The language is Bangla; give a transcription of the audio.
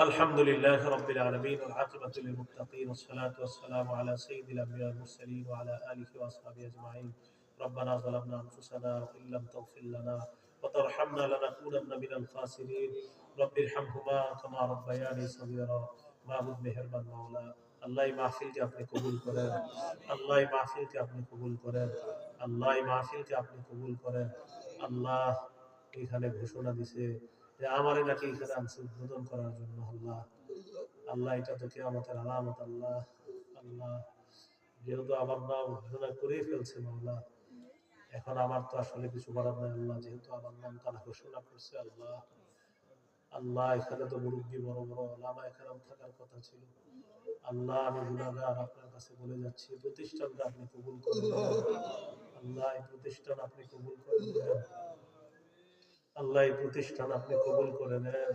الحمد لله رب العالمين والعاقبة للمتقين والصلاة والسلام على سيد الأنبياء والمرسلين وعلى آله وأصحابه أجمعين. ربنا ظلمنا أنفسنا وإن لم تغفر لنا وترحمنا لنكونن من الخاسرين. رب ارحمهما كما ربياني صغيرا. মাহবুব মেহেরবান মাওলা, আল্লাহ এই মাহফিলকে আপনি কবুল করেন। আল্লাহ এই মাহফিলকে আপনি কবুল করেন। আল্লাহ এই মাহফিলকে আপনি কবুল করেন। আল্লাহ এখানে ঘোষণা দিছে যে আমারে নাকি এখানে আনছে উদ্বোধন করার জন্য। আল্লাহ আল্লাহ এটা তো কিয়ামতের আলামত। আল্লাহ আল্লাহ যেহেতু আমার নাম ঘোষণা করে ফেলছে মাওলা, এখন আমার তো আসলে কিছু করার নাই। আল্লাহ যেহেতু আমার নাম তারা ঘোষণা করছে, আল্লাহ আল্লাহ এখানে তো মুরব্বী বড় বড় ওলামা একরাম থাকার কথা ছিল। আল্লাহ আমি গুনাহগার, আপনার কাছে বলে যাচ্ছি প্রতিষ্ঠানটা আপনি কবুল করে নেন। আল্লাহ এই প্রতিষ্ঠান আপনি কবুল করে নেন। আল্লাহ এই প্রতিষ্ঠান আপনি কবুল করে নেন।